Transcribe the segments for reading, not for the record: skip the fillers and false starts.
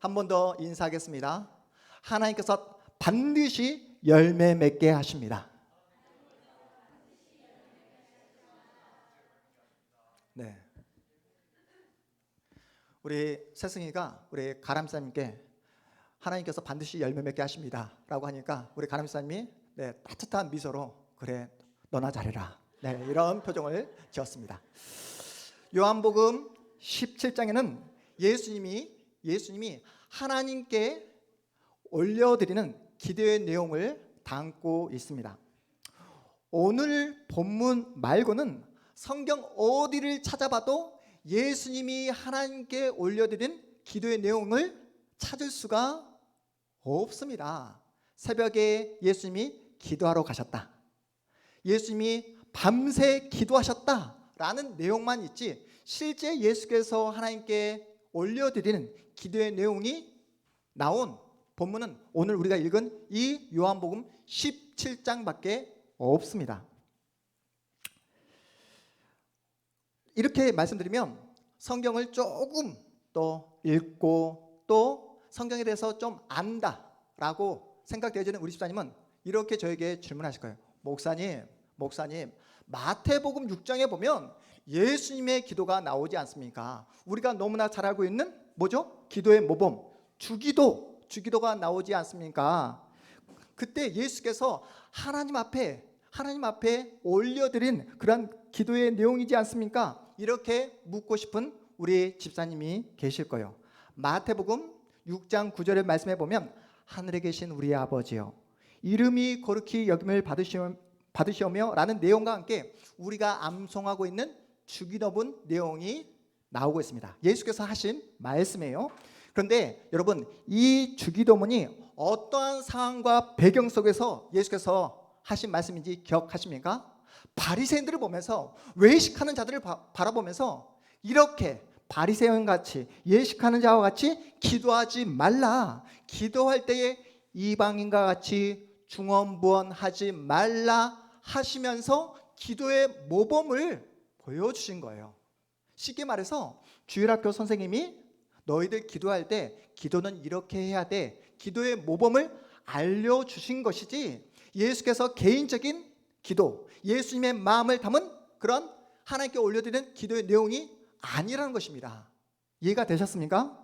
한 번 더 인사하겠습니다. 하나님께서 반드시 열매 맺게 하십니다. 네. 우리 세승이가 우리 가람사님께 하나님께서 반드시 열매 맺게 하십니다 라고 하니까 우리 가람사님이 따뜻한 미소로 그래 너나 잘해라 이런 표정을 지었습니다. 요한복음 17장에는 예수님이 하나님께 올려드리는 기도의 내용을 담고 있습니다. 오늘 본문 말고는 성경 어디를 찾아봐도 예수님이 하나님께 올려드린 기도의 내용을 찾을 수가 없습니다. 새벽에 예수님이 기도하러 가셨다, 예수님이 밤새 기도하셨다라는 내용만 있지 실제 예수께서 하나님께 올려드리는 기도의 내용이 나온 본문은 오늘 우리가 읽은 이 요한복음 17장밖에 없습니다. 이렇게 말씀드리면 성경을 조금 또 읽고 또 성경에 대해서 좀 안다라고 생각되어지는 우리 집사님은 이렇게 저에게 질문하실 거예요. 목사님 마태복음 6장에 보면 예수님의 기도가 나오지 않습니까? 우리가 너무나 잘 알고 있는 뭐죠? 기도의 모범 주기도가 나오지 않습니까? 그때 예수께서 하나님 앞에 올려드린 그런 기도의 내용이지 않습니까? 이렇게 묻고 싶은 우리 집사님이 계실 거예요. 마태복음 6장 9절의 말씀에 보면 하늘에 계신 우리 아버지여 이름이 거룩히 여김을 받으시오며 라는 내용과 함께 우리가 암송하고 있는 주기도문 내용이 나오고 있습니다. 예수께서 하신 말씀이에요. 그런데 여러분 이 주기도문이 어떠한 상황과 배경 속에서 예수께서 하신 말씀인지 기억하십니까? 바리새인들을 보면서 외식하는 자들을 바라보면서 이렇게 바리새인같이 예식하는 자와 같이 기도하지 말라, 기도할 때에 이방인과 같이 중언부언하지 말라 하시면서 기도의 모범을 보여주신 거예요. 쉽게 말해서 주일학교 선생님이 너희들 기도할 때 기도는 이렇게 해야 돼, 기도의 모범을 알려주신 것이지 예수께서 개인적인 기도, 예수님의 마음을 담은 그런 하나님께 올려드리는 기도의 내용이 아니라는 것입니다. 이해가 되셨습니까?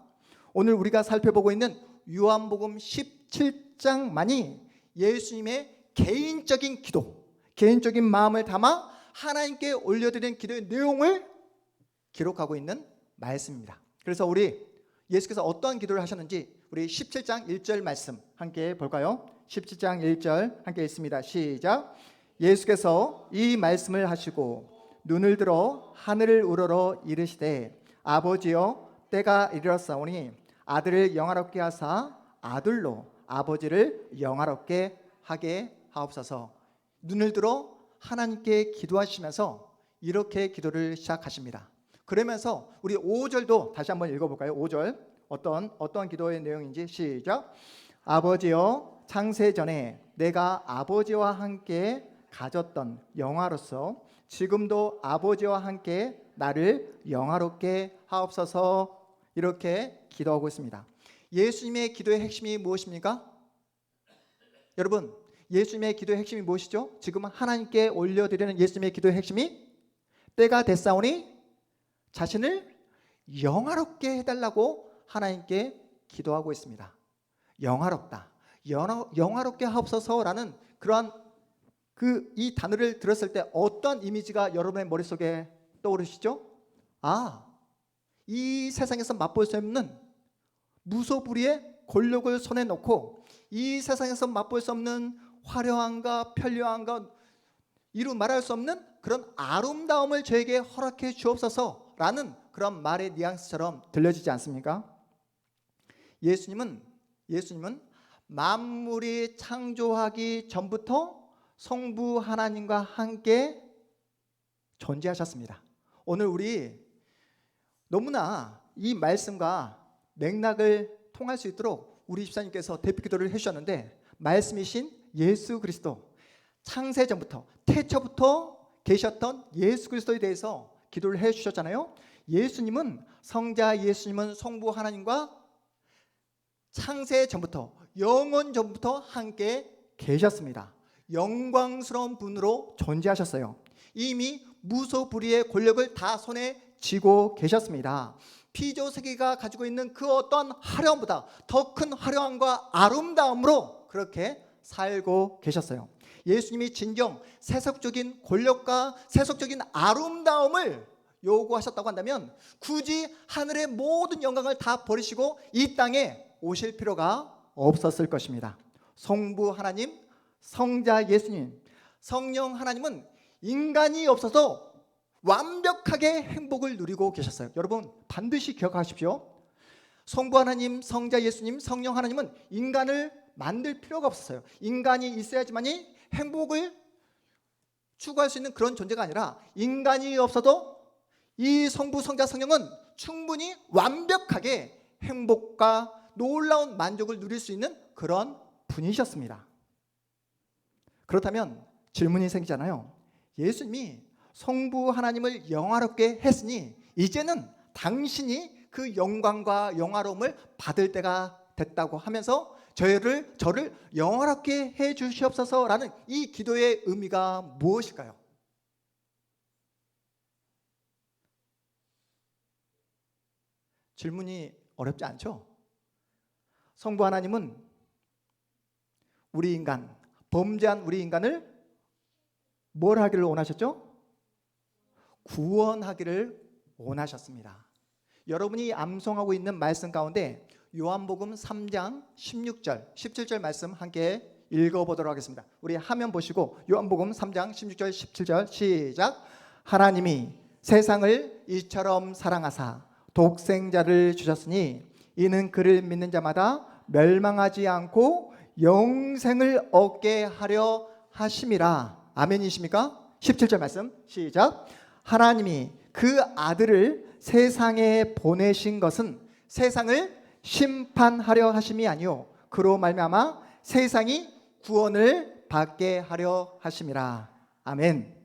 오늘 우리가 살펴보고 있는 요한복음 17장만이 예수님의 개인적인 기도, 개인적인 마음을 담아 하나님께 올려드리는 기도의 내용을 기록하고 있는 말씀입니다. 그래서 우리 예수께서 어떠한 기도를 하셨는지 우리 17장 1절 말씀 함께 볼까요? 17장 1절 함께 읽습니다. 시작. 예수께서 이 말씀을 하시고 눈을 들어 하늘을 우러러 이르시되 아버지여 때가 이르렀사오니 아들을 영화롭게 하사 아들로 아버지를 영화롭게 하게 하옵소서. 눈을 들어 하나님께 기도하시면서 이렇게 기도를 시작하십니다. 그러면서 우리 5절도 다시 한번 읽어볼까요? 5절 어떤 기도의 내용인지 시작. 아버지여 창세전에 내가 아버지와 함께 가졌던 영화로서 지금도 아버지와 함께 나를 영화롭게 하옵소서. 이렇게 기도하고 있습니다. 예수님의 기도의 핵심이 무엇입니까? 여러분 예수님의 기도의 핵심이 무엇이죠? 지금 하나님께 올려드리는 예수님의 기도의 핵심이 때가 됐사오니 자신을 영화롭게 해달라고 하나님께 기도하고 있습니다. 영화롭다, 영화롭게 하옵소서라는 그러한 이 단어를 들었을 때 어떤 이미지가 여러분의 머릿속에 떠오르시죠? 이 세상에서 맛볼 수 없는 무소불위의 권력을 손에 놓고 이 세상에서 맛볼 수 없는 화려함과 편려함과 이루 말할 수 없는 그런 아름다움을 저에게 허락해 주옵소서라는 그런 말의 뉘앙스처럼 들려지지 않습니까? 예수님은 만물이 창조하기 전부터 성부 하나님과 함께 존재하셨습니다. 오늘 우리 너무나 이 말씀과 맥락을 통할 수 있도록 우리 집사님께서 대표 기도를 해주셨는데 말씀이신 예수 그리스도, 창세 전부터 태초부터 계셨던 예수 그리스도에 대해서 기도를 해주셨잖아요. 예수님은 성자 예수님은 성부 하나님과 창세 전부터, 영원 전부터 함께 계셨습니다. 영광스러운 분으로 존재하셨어요. 이미 무소불위의 권력을 다 손에 쥐고 계셨습니다. 피조세계가 가지고 있는 그 어떤 화려함보다 더 큰 화려함과 아름다움으로 그렇게 살고 계셨어요. 예수님이 진정 세속적인 권력과 세속적인 아름다움을 요구하셨다고 한다면 굳이 하늘의 모든 영광을 다 버리시고 이 땅에 오실 필요가 없었을 것입니다. 성부 하나님, 성자 예수님, 성령 하나님은 인간이 없어서 완벽하게 행복을 누리고 계셨어요. 여러분 반드시 기억하십시오. 성부 하나님, 성자 예수님, 성령 하나님은 인간을 만들 필요가 없었어요. 인간이 있어야지만이 행복을 추구할 수 있는 그런 존재가 아니라 인간이 없어도 이 성부, 성자, 성령은 충분히 완벽하게 행복과 놀라운 만족을 누릴 수 있는 그런 분이셨습니다. 그렇다면 질문이 생기잖아요. 예수님이 성부 하나님을 영화롭게 했으니 이제는 당신이 그 영광과 영화로움을 받을 때가 됐다고 하면서 저를 영화롭게 해 주시옵소서라는 이 기도의 의미가 무엇일까요? 질문이 어렵지 않죠? 성부 하나님은 우리 인간, 범죄한 우리 인간을 뭘 하기를 원하셨죠? 구원하기를 원하셨습니다. 여러분이 암송하고 있는 말씀 가운데 요한복음 3장 16절, 17절 말씀 함께 읽어보도록 하겠습니다. 우리 화면 보시고 요한복음 3장 16절, 17절 시작. 하나님이 세상을 이처럼 사랑하사 독생자를 주셨으니 이는 그를 믿는 자마다 멸망하지 않고 영생을 얻게 하려 하심이라. 아멘이십니까? 17절 말씀 시작. 하나님이 그 아들을 세상에 보내신 것은 세상을 심판하려 하심이 아니요 그로 말미암아 세상이 구원을 받게 하려 하심이라. 아멘.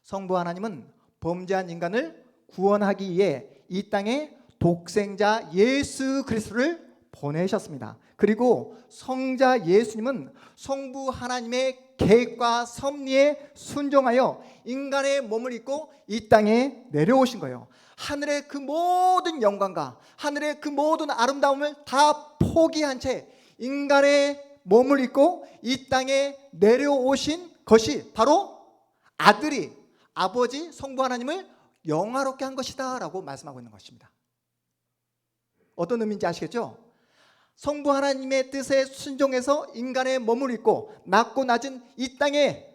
성부 하나님은 범죄한 인간을 구원하기 위해 이 땅에 독생자 예수 그리스도를 보내셨습니다. 그리고 성자 예수님은 성부 하나님의 계획과 섭리에 순종하여 인간의 몸을 입고 이 땅에 내려오신 거예요. 하늘의 그 모든 영광과 하늘의 그 모든 아름다움을 다 포기한 채 인간의 몸을 입고 이 땅에 내려오신 것이 바로 아들이 아버지 성부 하나님을 영화롭게 한 것이다 라고 말씀하고 있는 것입니다. 어떤 의미인지 아시겠죠? 성부 하나님의 뜻에 순종해서 인간의 몸을 입고 낮고 낮은 이 땅에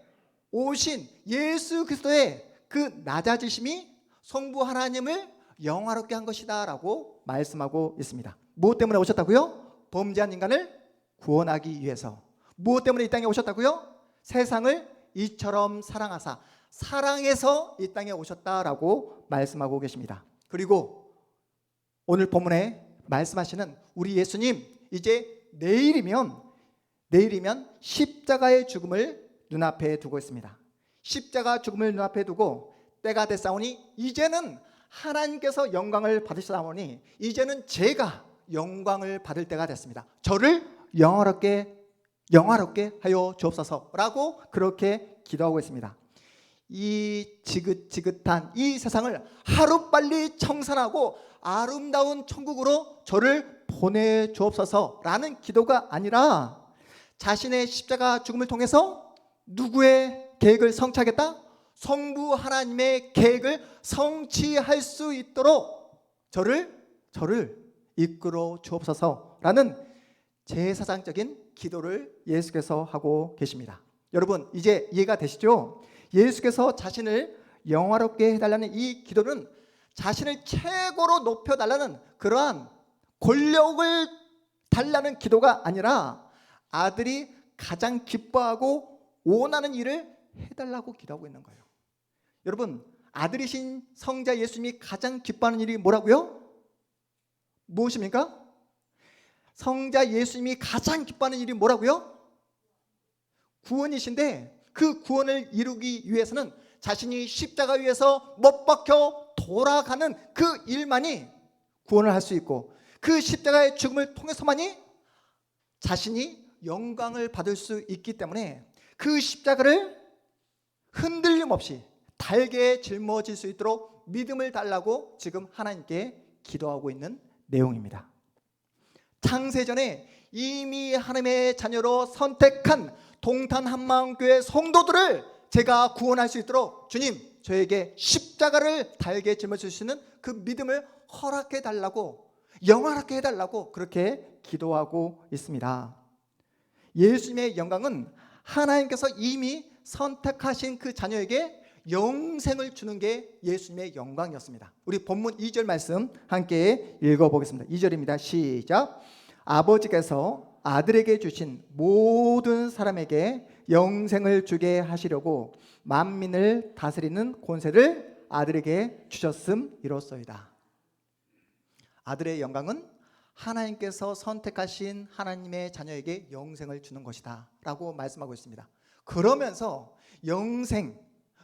오신 예수 그리스도의 그 낮아지심이 성부 하나님을 영화롭게 한 것이다 라고 말씀하고 있습니다. 무엇 때문에 오셨다고요? 범죄한 인간을 구원하기 위해서. 무엇 때문에 이 땅에 오셨다고요? 세상을 이처럼 사랑하사 사랑해서 이 땅에 오셨다라고 말씀하고 계십니다. 그리고 오늘 본문에 말씀하시는 우리 예수님, 이제 내일이면 십자가의 죽음을 눈앞에 두고 있습니다. 십자가 죽음을 눈앞에 두고 때가 됐사오니 이제는 하나님께서 영광을 받으시사오니 이제는 제가 영광을 받을 때가 됐습니다. 저를 영화롭게 하여 주옵소서라고 그렇게 기도하고 있습니다. 이 지긋지긋한 이 세상을 하루빨리 청산하고 아름다운 천국으로 저를 보내주옵소서라는 기도가 아니라 자신의 십자가 죽음을 통해서 누구의 계획을 성취하겠다? 성부 하나님의 계획을 성취할 수 있도록 저를 이끌어 주옵소서라는 제사장적인 기도를 예수께서 하고 계십니다. 여러분 이제 이해가 되시죠? 예수께서 자신을 영화롭게 해달라는 이 기도는 자신을 최고로 높여달라는 그러한 권력을 달라는 기도가 아니라 아들이 가장 기뻐하고 원하는 일을 해달라고 기도하고 있는 거예요. 여러분 아들이신 성자 예수님이 가장 기뻐하는 일이 뭐라고요? 무엇입니까? 성자 예수님이 가장 기뻐하는 일이 뭐라고요? 구원이신데 그 구원을 이루기 위해서는 자신이 십자가 위에서 못 박혀 돌아가는 그 일만이 구원을 할 수 있고 그 십자가의 죽음을 통해서만이 자신이 영광을 받을 수 있기 때문에 그 십자가를 흔들림 없이 달게 짊어질 수 있도록 믿음을 달라고 지금 하나님께 기도하고 있는 내용입니다. 창세전에 이미 하나님의 자녀로 선택한 동탄 한마음교회 성도들을 제가 구원할 수 있도록 주님, 저에게 십자가를 달게 짊어질 수 있는 그 믿음을 허락해 달라고, 영원하게 해달라고 그렇게 기도하고 있습니다. 예수님의 영광은 하나님께서 이미 선택하신 그 자녀에게 영생을 주는 게 예수님의 영광이었습니다. 우리 본문 2절 말씀 함께 읽어보겠습니다. 2절입니다. 시작. 아버지께서 아들에게 주신 모든 사람에게 영생을 주게 하시려고 만민을 다스리는 권세를 아들에게 주셨음이로소이다. 아들의 영광은 하나님께서 선택하신 하나님의 자녀에게 영생을 주는 것이다 라고 말씀하고 있습니다. 그러면서 영생,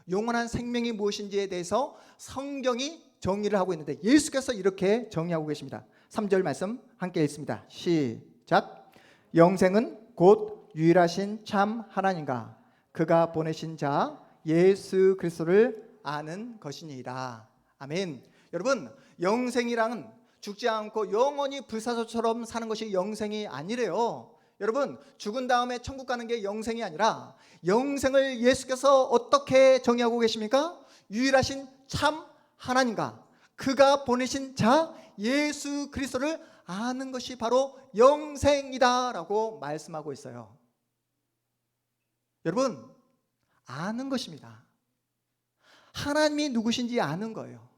영원한 생명이 무엇인지에 대해서 성경이 정의를 하고 있는데 예수께서 이렇게 정의하고 계십니다. 3절 말씀 함께 읽습니다. 시작. 영생은 곧 유일하신 참 하나님과 그가 보내신 자 예수 그리스도를 아는 것이니이다. 아멘. 여러분, 영생이랑은 죽지 않고 영원히 불사조처럼 사는 것이 영생이 아니래요. 여러분, 죽은 다음에 천국 가는 게 영생이 아니라 영생을 예수께서 어떻게 정의하고 계십니까? 유일하신 참 하나님과 그가 보내신 자 예수 그리스도를 아는 것이 바로 영생이다라고 말씀하고 있어요. 여러분, 아는 것입니다. 하나님이 누구신지 아는 거예요.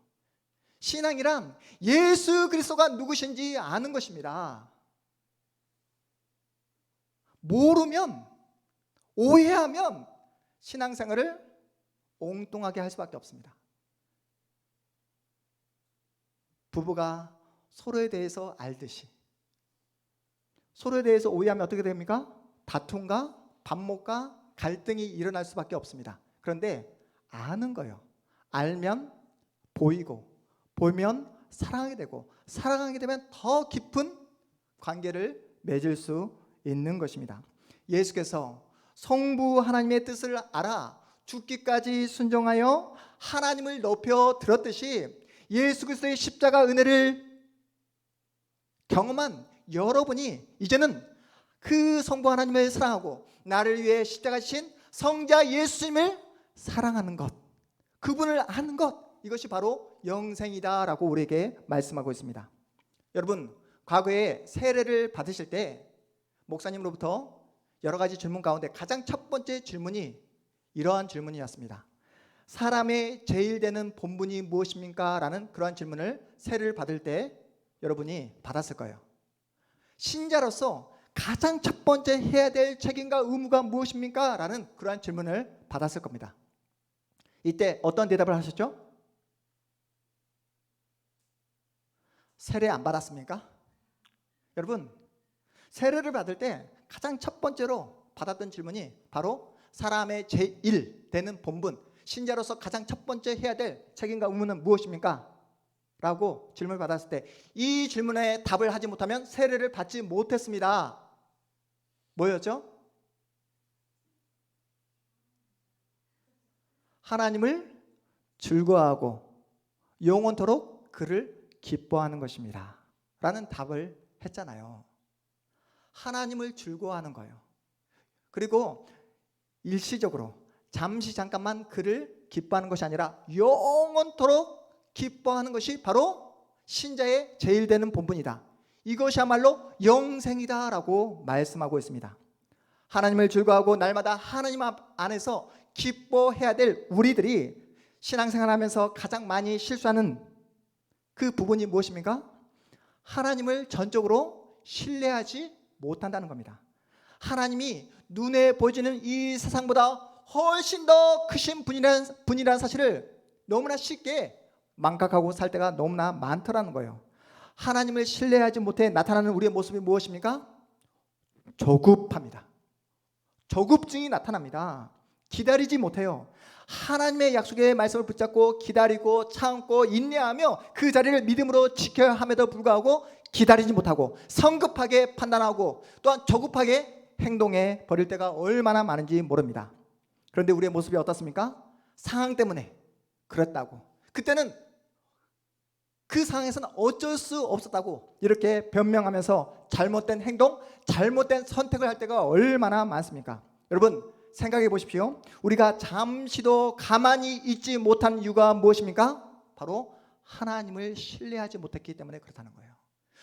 신앙이란 예수 그리스도가 누구신지 아는 것입니다. 모르면, 오해하면 신앙생활을 엉뚱하게 할 수밖에 없습니다. 부부가 서로에 대해서 알듯이 서로에 대해서 오해하면 어떻게 됩니까? 다툼과 반목과 갈등이 일어날 수밖에 없습니다. 그런데 아는 거예요. 알면 보이고 보면 사랑하게 되고 사랑하게 되면 더 깊은 관계를 맺을 수 있는 것입니다. 예수께서 성부 하나님의 뜻을 알아 죽기까지 순종하여 하나님을 높여 들었듯이 예수 그리스도의 십자가 은혜를 경험한 여러분이 이제는 그 성부 하나님을 사랑하고 나를 위해 십자가 지신 성자 예수님을 사랑하는 것, 그분을 아는 것, 이것이 바로 영생이다라고 우리에게 말씀하고 있습니다. 여러분, 과거에 세례를 받으실 때 목사님으로부터 여러 가지 질문 가운데 가장 첫 번째 질문이 이러한 질문이었습니다. 사람의 제일 되는 본분이 무엇입니까? 라는 그러한 질문을 세례를 받을 때 여러분이 받았을 거예요. 신자로서 가장 첫 번째 해야 될 책임과 의무가 무엇입니까? 라는 그러한 질문을 받았을 겁니다. 이때 어떤 대답을 하셨죠? 세례 안 받았습니까? 여러분, 세례를 받을 때 가장 첫 번째로 받았던 질문이 바로 사람의 제1 되는 본분, 신자로서 가장 첫 번째 해야 될 책임과 의무는 무엇입니까? 라고 질문을 받았을 때 이 질문에 답을 하지 못하면 세례를 받지 못했습니다. 뭐였죠? 하나님을 즐거워하고 영원토록 그를 기뻐하는 것입니다 라는 답을 했잖아요. 하나님을 즐거워하는 거예요. 그리고 일시적으로 잠시 잠깐만 그를 기뻐하는 것이 아니라 영원토록 기뻐하는 것이 바로 신자의 제일 되는 본분이다. 이것이야말로 영생이다라고 말씀하고 있습니다. 하나님을 즐거워하고 날마다 하나님 안에서 기뻐해야 될 우리들이 신앙생활하면서 가장 많이 실수하는 그 부분이 무엇입니까? 하나님을 전적으로 신뢰하지 못한다는 겁니다. 하나님이 눈에 보이는 이 세상보다 훨씬 더 크신 분이라는 사실을 너무나 쉽게 망각하고 살 때가 너무나 많더라는 거예요. 하나님을 신뢰하지 못해 나타나는 우리의 모습이 무엇입니까? 조급합니다. 조급증이 나타납니다. 기다리지 못해요. 하나님의 약속의 말씀을 붙잡고 기다리고 참고 인내하며 그 자리를 믿음으로 지켜야 함에도 불구하고 기다리지 못하고 성급하게 판단하고 또한 조급하게 행동해 버릴 때가 얼마나 많은지 모릅니다. 그런데 우리의 모습이 어떻습니까? 상황 때문에 그랬다고, 그때는 그 상황에서는 어쩔 수 없었다고 이렇게 변명하면서 잘못된 행동, 잘못된 선택을 할 때가 얼마나 많습니까? 여러분 생각해 보십시오. 우리가 잠시도 가만히 있지 못한 이유가 무엇입니까? 바로 하나님을 신뢰하지 못했기 때문에 그렇다는 거예요.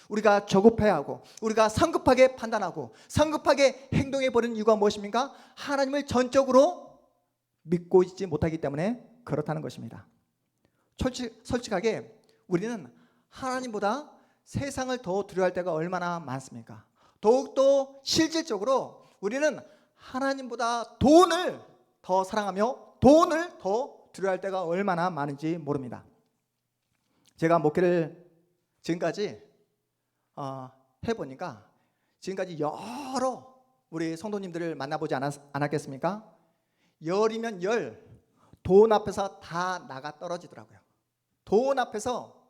우리가 조급해하고 우리가 성급하게 판단하고 성급하게 행동해 버리는 이유가 무엇입니까? 하나님을 전적으로 믿고 있지 못하기 때문에 그렇다는 것입니다. 솔직하게 우리는 하나님보다 세상을 더 두려워할 때가 얼마나 많습니까? 더욱더 실질적으로 우리는 하나님보다 돈을 더 사랑하며 돈을 더 두려워할 때가 얼마나 많은지 모릅니다. 제가 목회를 지금까지 해보니까 지금까지 여러 우리 성도님들을 만나보지 않았겠습니까? 열이면 열, 돈 앞에서 다 나가 떨어지더라고요. 돈 앞에서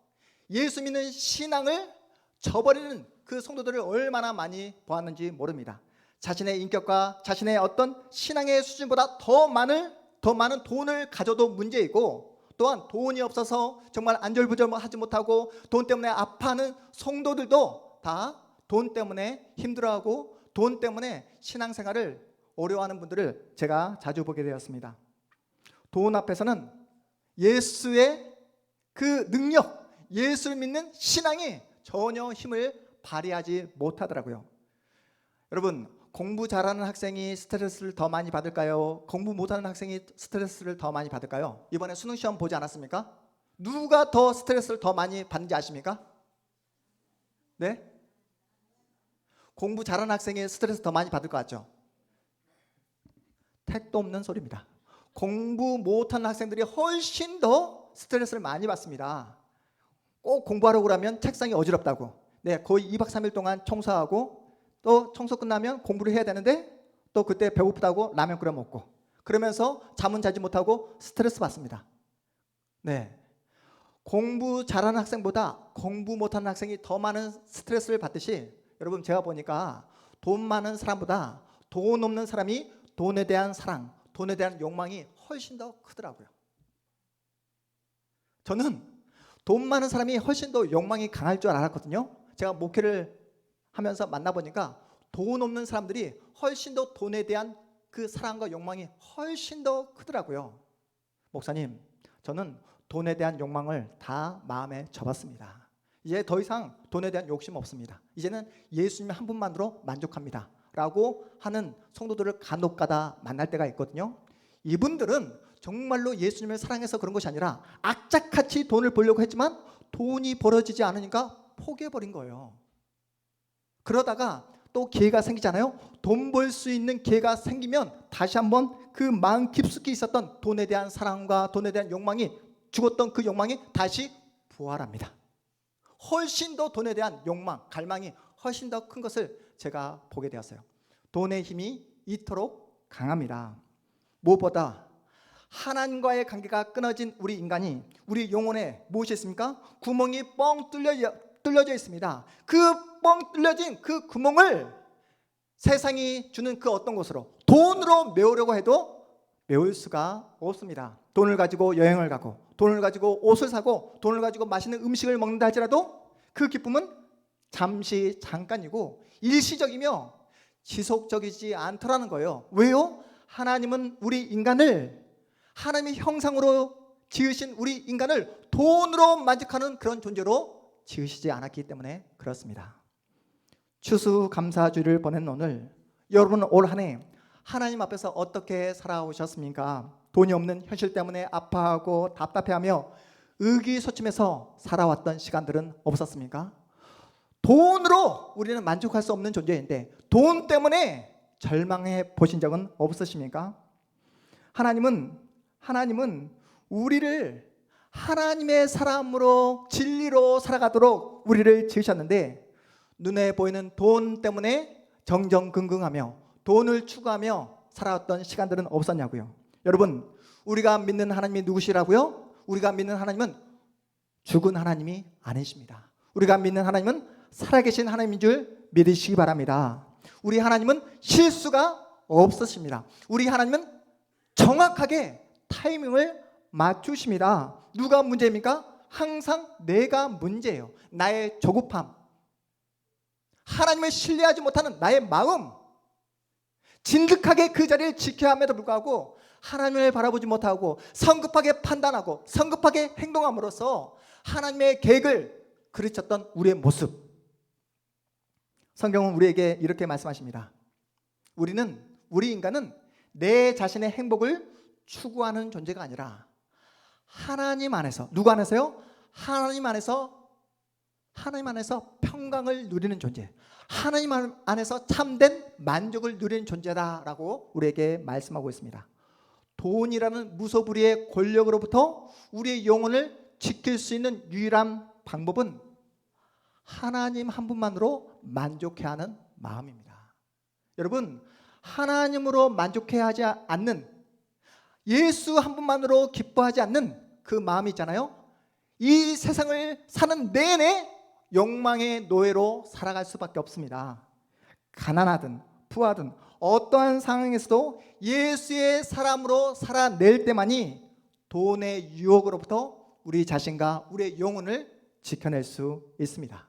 예수 믿는 신앙을 저버리는 그 성도들을 얼마나 많이 보았는지 모릅니다. 자신의 인격과 자신의 어떤 신앙의 수준보다 더 많은 돈을 가져도 문제이고, 또한 돈이 없어서 정말 안절부절하지 못하고 돈 때문에 아파하는 성도들도 다 돈 때문에 힘들어하고 돈 때문에 신앙생활을 어려워하는 분들을 제가 자주 보게 되었습니다. 돈 앞에서는 예수의 그 능력, 예수를 믿는 신앙이 전혀 힘을 발휘하지 못하더라고요. 여러분, 공부 잘하는 학생이 스트레스를 더 많이 받을까요? 공부 못하는 학생이 스트레스를 더 많이 받을까요? 이번에 수능 시험 보지 않았습니까? 누가 더 스트레스를 더 많이 받는지 아십니까? 네? 공부 잘하는 학생이 스트레스 더 많이 받을 것 같죠? 택도 없는 소리입니다. 공부 못하는 학생들이 훨씬 더 스트레스를 많이 받습니다. 꼭 공부하려고 그러면 책상이 어지럽다고, 거의 2박 3일 동안 청소하고 또 청소 끝나면 공부를 해야 되는데 또 그때 배고프다고 라면 끓여 먹고, 그러면서 잠은 자지 못하고 스트레스 받습니다. 공부 잘하는 학생보다 공부 못하는 학생이 더 많은 스트레스를 받듯이, 여러분 제가 보니까 돈 많은 사람보다 돈 없는 사람이 돈에 대한 사랑, 돈에 대한 욕망이 훨씬 더 크더라고요. 저는 돈 많은 사람이 훨씬 더 욕망이 강할 줄 알았거든요. 제가 목회를 하면서 만나보니까 돈 없는 사람들이 훨씬 더 돈에 대한 그 사랑과 욕망이 훨씬 더 크더라고요. 목사님, 저는 돈에 대한 욕망을 다 마음에 접었습니다. 이제 더 이상 돈에 대한 욕심 없습니다. 이제는 예수님 한 분만으로 만족합니다 라고 하는 성도들을 간혹가다 만날 때가 있거든요. 이분들은 정말로 예수님을 사랑해서 그런 것이 아니라 악착같이 돈을 벌려고 했지만 돈이 벌어지지 않으니까 포기해버린 거예요. 그러다가 또 기회가 생기잖아요. 돈 벌 수 있는 기회가 생기면 다시 한번 그 마음 깊숙이 있었던 돈에 대한 사랑과 돈에 대한 욕망이, 죽었던 그 욕망이 다시 부활합니다. 훨씬 더 돈에 대한 욕망, 갈망이 훨씬 더 큰 것을 제가 보게 되었어요. 돈의 힘이 이토록 강합니다. 무엇보다 하나님과의 관계가 끊어진 우리 인간이, 우리 영혼에 무엇이 있습니까? 구멍이 뻥 뚫려져 있습니다. 그 뻥 뚫려진 그 구멍을 세상이 주는 그 어떤 것으로, 돈으로 메우려고 해도 메울 수가 없습니다. 돈을 가지고 여행을 가고, 돈을 가지고 옷을 사고, 돈을 가지고 맛있는 음식을 먹는다 할지라도 그 기쁨은 잠깐이고 일시적이며 지속적이지 않더라는 거예요. 왜요? 하나님은 우리 인간을, 하나님의 형상으로 지으신 우리 인간을 돈으로 만족하는 그런 존재로 지으시지 않았기 때문에 그렇습니다. 추수감사주를 보낸 오늘, 여러분 올 한 해 하나님 앞에서 어떻게 살아오셨습니까? 돈이 없는 현실 때문에 아파하고 답답해하며 의기소침해서 살아왔던 시간들은 없었습니까? 돈으로 우리는 만족할 수 없는 존재인데 돈 때문에 절망해 보신 적은 없으십니까? 하나님은 우리를 하나님의 사람으로 진리로 살아가도록 우리를 지으셨는데, 눈에 보이는 돈 때문에 정정긍긍하며 돈을 추구하며 살아왔던 시간들은 없었냐고요. 여러분, 우리가 믿는 하나님이 누구시라고요? 우리가 믿는 하나님은 죽은 하나님이 아니십니다. 우리가 믿는 하나님은 살아계신 하나님인 줄 믿으시기 바랍니다. 우리 하나님은 실수가 없으십니다. 우리 하나님은 정확하게 타이밍을 맞추십니다. 누가 문제입니까? 항상 내가 문제예요. 나의 조급함, 하나님을 신뢰하지 못하는 나의 마음, 진득하게 그 자리를 지켜야 함에도 불구하고 하나님을 바라보지 못하고 성급하게 판단하고 성급하게 행동함으로써 하나님의 계획을 그르쳤던 우리의 모습. 성경은 우리에게 이렇게 말씀하십니다. 우리 인간은 내 자신의 행복을 추구하는 존재가 아니라 하나님 안에서, 누구 안에서요? 하나님 안에서 평강을 누리는 존재, 하나님 안에서 참된 만족을 누리는 존재다라고 우리에게 말씀하고 있습니다. 돈이라는 무소불위의 권력으로부터 우리의 영혼을 지킬 수 있는 유일한 방법은 하나님 한 분만으로 만족해야 하는 마음입니다. 여러분, 하나님으로 만족해야 하지 않는, 예수 한 분만으로 기뻐하지 않는 그 마음이 있잖아요. 이 세상을 사는 내내 욕망의 노예로 살아갈 수밖에 없습니다. 가난하든 부하든 어떠한 상황에서도 예수의 사람으로 살아낼 때만이 돈의 유혹으로부터 우리 자신과 우리의 영혼을 지켜낼 수 있습니다.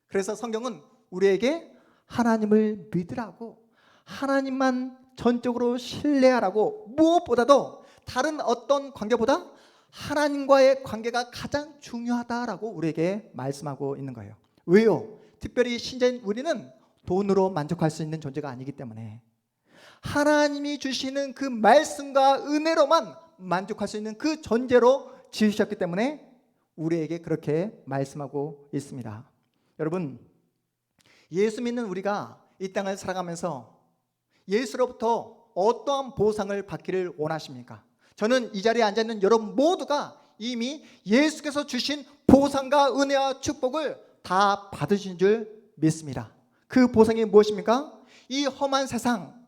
그래서 성경은 우리에게 하나님을 믿으라고, 하나님만 전적으로 신뢰하라고, 무엇보다도 다른 어떤 관계보다 하나님과의 관계가 가장 중요하다라고 우리에게 말씀하고 있는 거예요. 왜요? 특별히 신자인 우리는 돈으로 만족할 수 있는 존재가 아니기 때문에 하나님이 주시는 그 말씀과 은혜로만 만족할 수 있는 그 존재로 지으셨기 때문에 우리에게 그렇게 말씀하고 있습니다. 여러분, 예수 믿는 우리가 이 땅을 살아가면서 예수로부터 어떠한 보상을 받기를 원하십니까? 저는 이 자리에 앉아있는 여러분 모두가 이미 예수께서 주신 보상과 은혜와 축복을 다 받으신 줄 믿습니다. 그 보상이 무엇입니까? 이 험한 세상,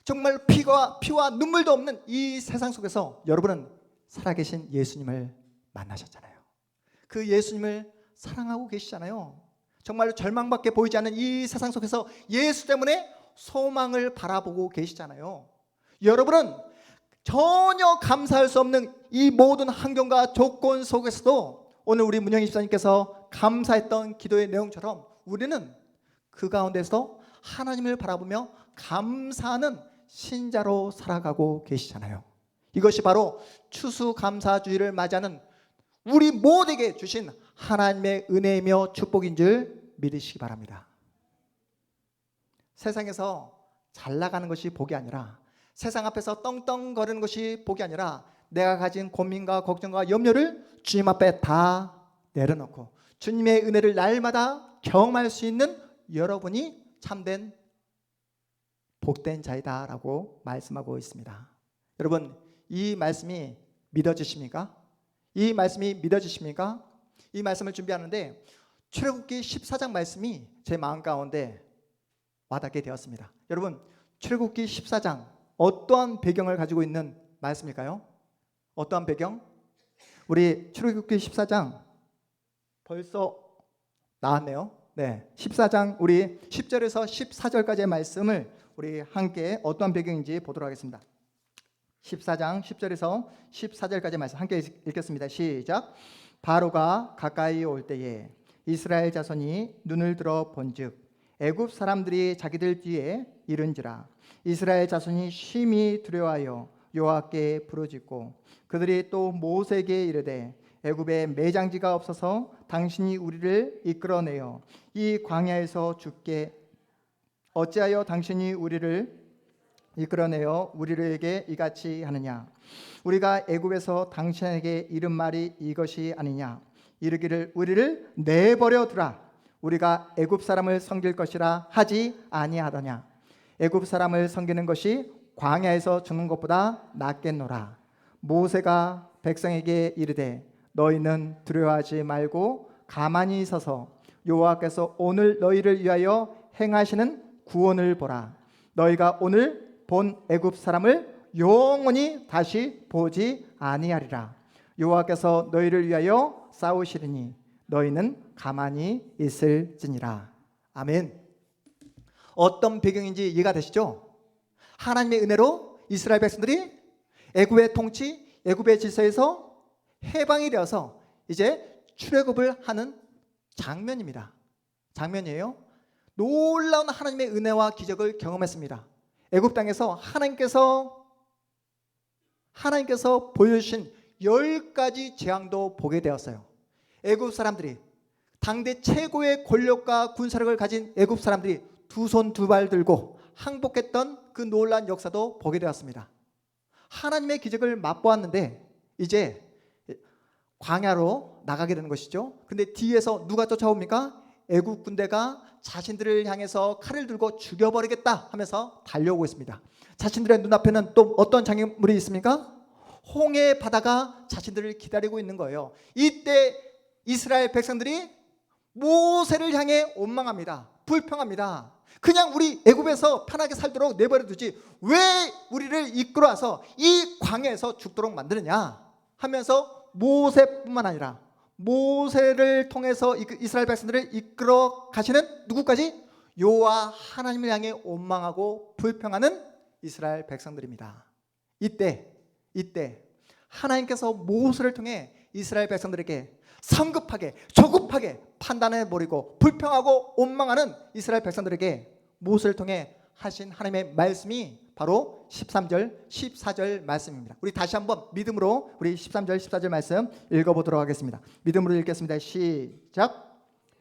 정말 피와 눈물도 없는 이 세상 속에서 여러분은 살아계신 예수님을 만나셨잖아요. 그 예수님을 사랑하고 계시잖아요. 정말 절망밖에 보이지 않는 이 세상 속에서 예수 때문에 소망을 바라보고 계시잖아요. 여러분은 전혀 감사할 수 없는 이 모든 환경과 조건 속에서도 오늘 우리 문영희 집사님께서 감사했던 기도의 내용처럼 우리는 그 가운데서 하나님을 바라보며 감사하는 신자로 살아가고 계시잖아요. 이것이 바로 추수감사주의를 맞이하는 우리 모두에게 주신 하나님의 은혜이며 축복인 줄 믿으시기 바랍니다. 세상에서 잘 나가는 것이 복이 아니라, 세상 앞에서 떵떵거리는 것이 복이 아니라, 내가 가진 고민과 걱정과 염려를 주님 앞에 다 내려놓고 주님의 은혜를 날마다 경험할 수 있는 여러분이 참된 복된 자이다라고 말씀하고 있습니다. 여러분, 이 말씀이 믿어지십니까? 이 말씀이 믿어지십니까? 이 말씀을 준비하는데 출애굽기 14장 말씀이 제 마음 가운데 와닿게 되었습니다. 여러분, 출애굽기 14장 어떠한 배경을 가지고 있는 말씀일까요? 어떠한 배경? 우리 출애굽기 14장 벌써 나왔네요. 네, 14장 우리 10절에서 14절까지의 말씀을 우리 함께 어떠한 배경인지 보도록 하겠습니다. 14장 10절에서 14절까지의 말씀 함께 읽겠습니다. 시작. 바로가 가까이 올 때에 이스라엘 자손이 눈을 들어 본즉 애굽 사람들이 자기들 뒤에 이른지라. 이스라엘 자손이 심히 두려워하여 여호와께 부르짖고 그들이 또 모세에게 이르되 애굽에 매장지가 없어서 당신이 우리를 이끌어내어 이 광야에서 죽게 어찌하여 당신이 우리를 이끌어내어 우리에게 이같이 하느냐. 우리가 애굽에서 당신에게 이른 말이 이것이 아니냐. 이르기를 우리를 내버려 두라. 우리가 애굽 사람을 섬길 것이라 하지 아니하더냐. 애굽 사람을 섬기는 것이 광야에서 죽는 것보다 낫겠노라. 모세가 백성에게 이르되 너희는 두려워하지 말고 가만히 서서 여호와께서 오늘 너희를 위하여 행하시는 구원을 보라. 너희가 오늘 본 애굽 사람을 영원히 다시 보지 아니하리라. 여호와께서 너희를 위하여 싸우시리니 너희는 가만히 있을지니라. 아멘. 어떤 배경인지 이해가 되시죠? 하나님의 은혜로 이스라엘 백성들이 애굽의 통치, 애굽의 질서에서 해방이 되어서 이제 출애굽을 하는 장면입니다. 장면이에요. 놀라운 하나님의 은혜와 기적을 경험했습니다. 애굽 땅에서 하나님께서 보여주신 10가지 재앙도 보게 되었어요. 애굽 사람들이, 당대 최고의 권력과 군사력을 가진 애굽 사람들이 두 손 두 발 들고 항복했던 그 놀라운 역사도 보게 되었습니다. 하나님의 기적을 맛보았는데 이제 광야로 나가게 되는 것이죠. 근데 뒤에서 누가 쫓아옵니까? 애굽 군대가 자신들을 향해서 칼을 들고 죽여버리겠다 하면서 달려오고 있습니다. 자신들의 눈앞에는 또 어떤 장애물이 있습니까? 홍해 바다가 자신들을 기다리고 있는 거예요. 이때 이스라엘 백성들이 모세를 향해 원망합니다. 불평합니다. 그냥 우리 애굽에서 편하게 살도록 내버려 두지 왜 우리를 이끌어와서 이 광야에서 죽도록 만드느냐 하면서 모세뿐만 아니라 모세를 통해서 이스라엘 백성들을 이끌어 가시는 누구까지? 여호와 하나님을 향해 원망하고 불평하는 이스라엘 백성들입니다. 이때 하나님께서 모세를 통해 이스라엘 백성들에게 성급하게 조급하게 판단해버리고 불평하고 원망하는 이스라엘 백성들에게 모세를 통해 하신 하나님의 말씀이 바로 13절 14절 말씀입니다. 우리 다시 한번 믿음으로 우리 13절 14절 말씀 읽어보도록 하겠습니다. 믿음으로 읽겠습니다. 시작.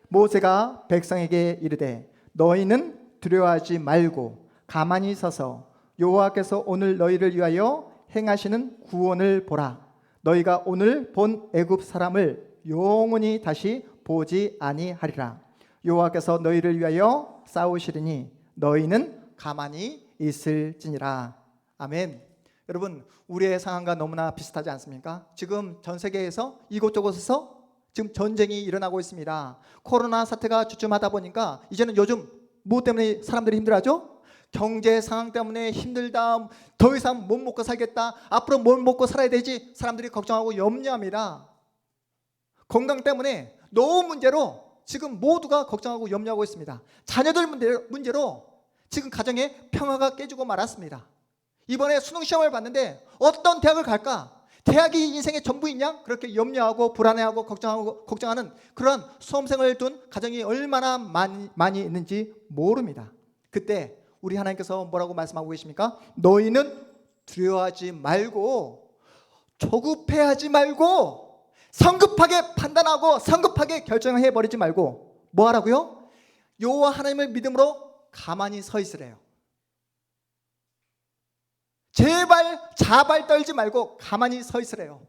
모세가 백성에게 이르되 너희는 두려워하지 말고 가만히 서서 여호와께서 오늘 너희를 위하여 행하시는 구원을 보라. 너희가 오늘 본 애굽 사람을 영원히 다시 보지 아니하리라. 여호와께서 너희를 위하여 싸우시리니 너희는 가만히 있을지니라. 아멘. 여러분, 우리의 상황과 너무나 비슷하지 않습니까? 지금 전 세계에서 이곳저곳에서 지금 전쟁이 일어나고 있습니다. 코로나 사태가 주춤하다 보니까 이제는 요즘 뭐 때문에 사람들이 힘들어하죠? 경제 상황 때문에 힘들다, 더 이상 못 먹고 살겠다, 앞으로 뭘 먹고 살아야 되지 사람들이 걱정하고 염려합니다. 건강 때문에 노후 문제로 지금 모두가 걱정하고 염려하고 있습니다. 자녀들 문제로 지금 가정에 평화가 깨지고 말았습니다. 이번에 수능 시험을 봤는데 어떤 대학을 갈까? 대학이 인생의 전부이냐? 그렇게 염려하고 불안해하고 걱정하는 그런 수험생을 둔 가정이 얼마나 많이 있는지 모릅니다. 그때 우리 하나님께서 뭐라고 말씀하고 계십니까? 너희는 두려워하지 말고 조급해하지 말고 성급하게 판단하고 성급하게 결정해버리지 말고 뭐 하라고요? 여호와 하나님을 믿음으로 가만히 서 있으래요. 제발 자발 떨지 말고 가만히 서 있으래요.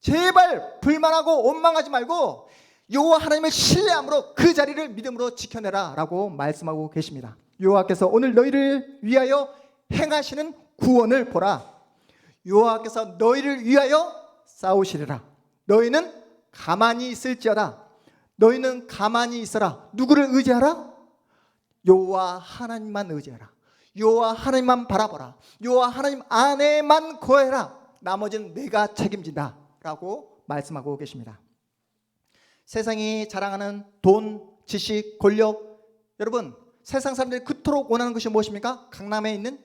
제발 불만하고 원망하지 말고 여호와 하나님을 신뢰함으로 그 자리를 믿음으로 지켜내라 라고 말씀하고 계십니다. 여호와께서 오늘 너희를 위하여 행하시는 구원을 보라. 여호와께서 너희를 위하여 싸우시리라. 너희는 가만히 있을지어다. 너희는 가만히 있어라. 누구를 의지하라? 여호와 하나님만 의지하라. 여호와 하나님만 바라보라. 여호와 하나님 안에만 거해라. 나머지는 내가 책임진다 라고 말씀하고 계십니다. 세상이 자랑하는 돈, 지식, 권력, 여러분 세상 사람들이 그토록 원하는 것이 무엇입니까? 강남에 있는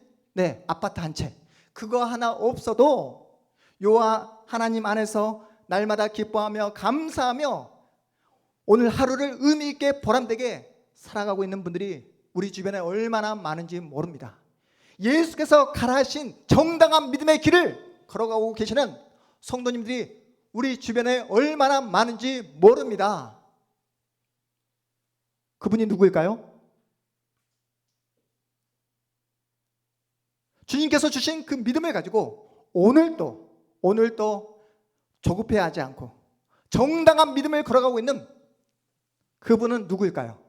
아파트 한 채, 그거 하나 없어도 여호와 하나님 안에서 날마다 기뻐하며 감사하며 오늘 하루를 의미 있게 보람되게 살아가고 있는 분들이 우리 주변에 얼마나 많은지 모릅니다. 예수께서 가라하신 정당한 믿음의 길을 걸어가고 계시는 성도님들이 우리 주변에 얼마나 많은지 모릅니다. 그분이 누구일까요? 주님께서 주신 그 믿음을 가지고 오늘도 조급해하지 않고 정당한 믿음을 걸어가고 있는 그분은 누구일까요?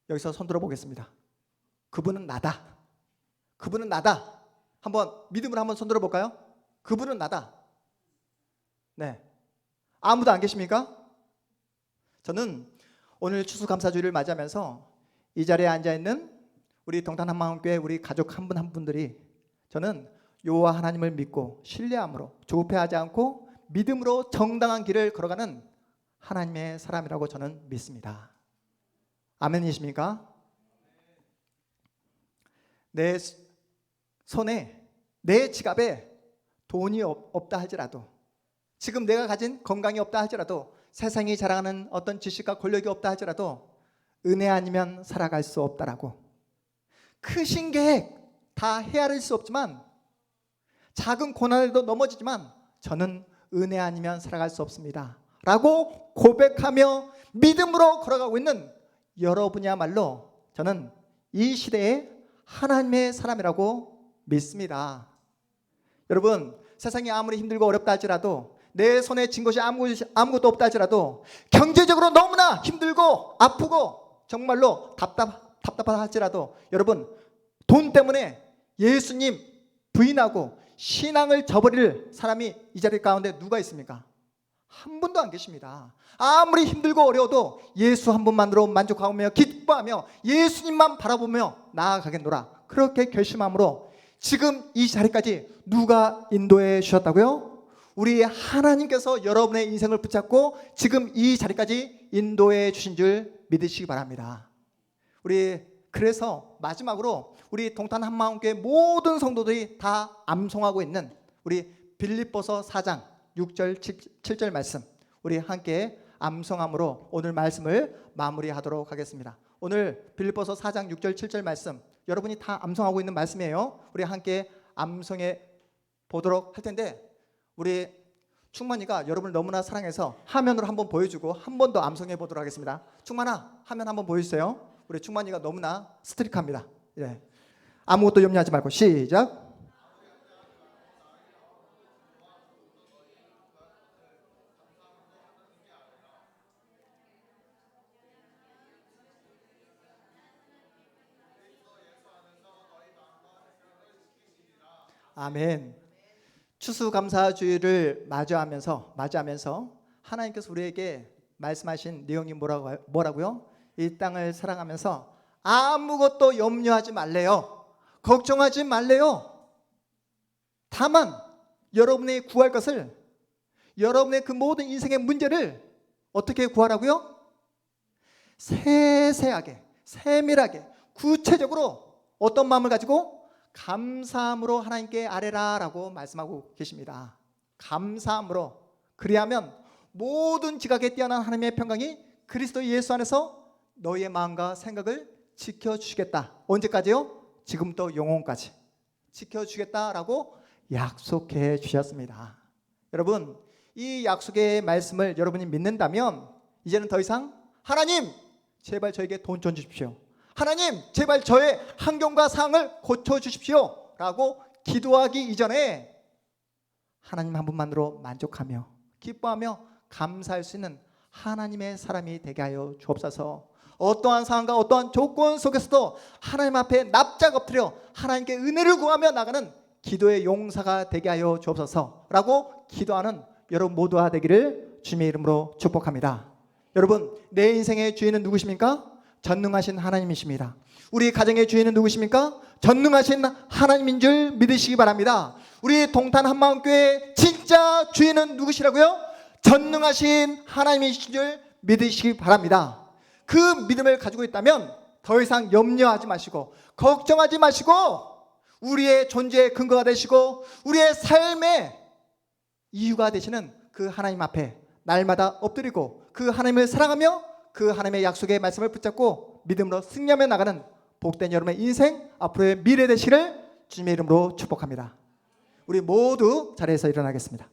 여기서 손 들어보겠습니다. 그분은 나다. 그분은 나다. 한번 믿음으로 한번 손 들어볼까요? 그분은 나다. 네, 아무도 안 계십니까? 저는 오늘 추수감사주일을 맞이하면서 이 자리에 앉아있는 우리 동탄한마음교회 우리 가족 한 분 한 분들이 저는 여호와 하나님을 믿고 신뢰함으로 조급해하지 않고 믿음으로 정당한 길을 걸어가는 하나님의 사람이라고 저는 믿습니다. 아멘이십니까? 내 손에, 내 지갑에 돈이 없다 할지라도, 지금 내가 가진 건강이 없다 할지라도, 세상이 자랑하는 어떤 지식과 권력이 없다 할지라도 은혜 아니면 살아갈 수 없다라고, 크신 계획 다 헤아릴 수 없지만, 작은 고난에도 넘어지지만 저는 은혜 아니면 살아갈 수 없습니다 라고 고백하며 믿음으로 걸어가고 있는 여러분이야말로 저는 이 시대의 하나님의 사람이라고 믿습니다. 여러분, 세상이 아무리 힘들고 어렵다 할지라도, 내 손에 쥔 것이 아무것도 없다 할지라도, 경제적으로 너무나 힘들고 아프고 정말로 답답하다 할지라도, 여러분, 돈 때문에 예수님 부인하고 신앙을 저버릴 사람이 이 자리 가운데 누가 있습니까? 한 분도 안 계십니다. 아무리 힘들고 어려워도 예수 한 분만으로 만족하며 기뻐하며 예수님만 바라보며 나아가겠노라, 그렇게 결심함으로 지금 이 자리까지 누가 인도해 주셨다고요? 우리 하나님께서 여러분의 인생을 붙잡고 지금 이 자리까지 인도해 주신 줄 믿으시기 바랍니다. 우리 그래서 마지막으로 우리 동탄 한마음교회 모든 성도들이 다 암송하고 있는 우리 빌립보서 4장 6절 7절 말씀, 우리 함께 암송함으로 오늘 말씀을 마무리하도록 하겠습니다. 오늘 빌립보서 4장 6절 7절 말씀, 여러분이 다 암송하고 있는 말씀이에요. 우리 함께 암송해 보도록 할 텐데, 우리 충만이가 여러분을 너무나 사랑해서 화면으로 한번 보여주고 한 번 더 암송해 보도록 하겠습니다. 충만아, 화면 한번 보여주세요. 우리 충만이가 너무나 스트릭합니다. 예. 아무것도 염려하지 말고 시작. 아멘. 추수감사주의를 맞이하면서 하나님께서 우리에게 말씀하신 내용이 뭐라고요? 이 땅을 살아가면서 아무것도 염려하지 말래요. 걱정하지 말래요. 다만 여러분이 구할 것을, 여러분의 그 모든 인생의 문제를 어떻게 구하라고요? 세세하게, 세밀하게, 구체적으로 어떤 마음을 가지고? 감사함으로 하나님께 아뢰라라고 말씀하고 계십니다. 감사함으로. 그리하면 모든 지각에 뛰어난 하나님의 평강이 그리스도 예수 안에서 너희의 마음과 생각을 지켜주시겠다. 언제까지요? 지금부터 영원까지 지켜주겠다라고 약속해 주셨습니다. 여러분, 이 약속의 말씀을 여러분이 믿는다면 이제는 더 이상 하나님 제발 저에게 돈 좀 주십시오, 하나님 제발 저의 환경과 상황을 고쳐주십시오 라고 기도하기 이전에 하나님 한 분만으로 만족하며 기뻐하며 감사할 수 있는 하나님의 사람이 되게 하여 주옵소서. 어떠한 상황과 어떠한 조건 속에서도 하나님 앞에 납작 엎드려 하나님께 은혜를 구하며 나가는 기도의 용사가 되게 하여 주옵소서 라고 기도하는 여러분 모두가 되기를 주님의 이름으로 축복합니다. 여러분, 내 인생의 주인은 누구십니까? 전능하신 하나님이십니다. 우리 가정의 주인은 누구십니까? 전능하신 하나님인 줄 믿으시기 바랍니다. 우리 동탄 한마음교회 진짜 주인은 누구시라고요? 전능하신 하나님이신 줄 믿으시기 바랍니다. 그 믿음을 가지고 있다면 더 이상 염려하지 마시고 걱정하지 마시고 우리의 존재의 근거가 되시고 우리의 삶의 이유가 되시는 그 하나님 앞에 날마다 엎드리고 그 하나님을 사랑하며 그 하나님의 약속의 말씀을 붙잡고 믿음으로 승리하며 나가는 복된 여러분의 인생, 앞으로의 미래 되시를 주님의 이름으로 축복합니다. 우리 모두 자리에서 일어나겠습니다.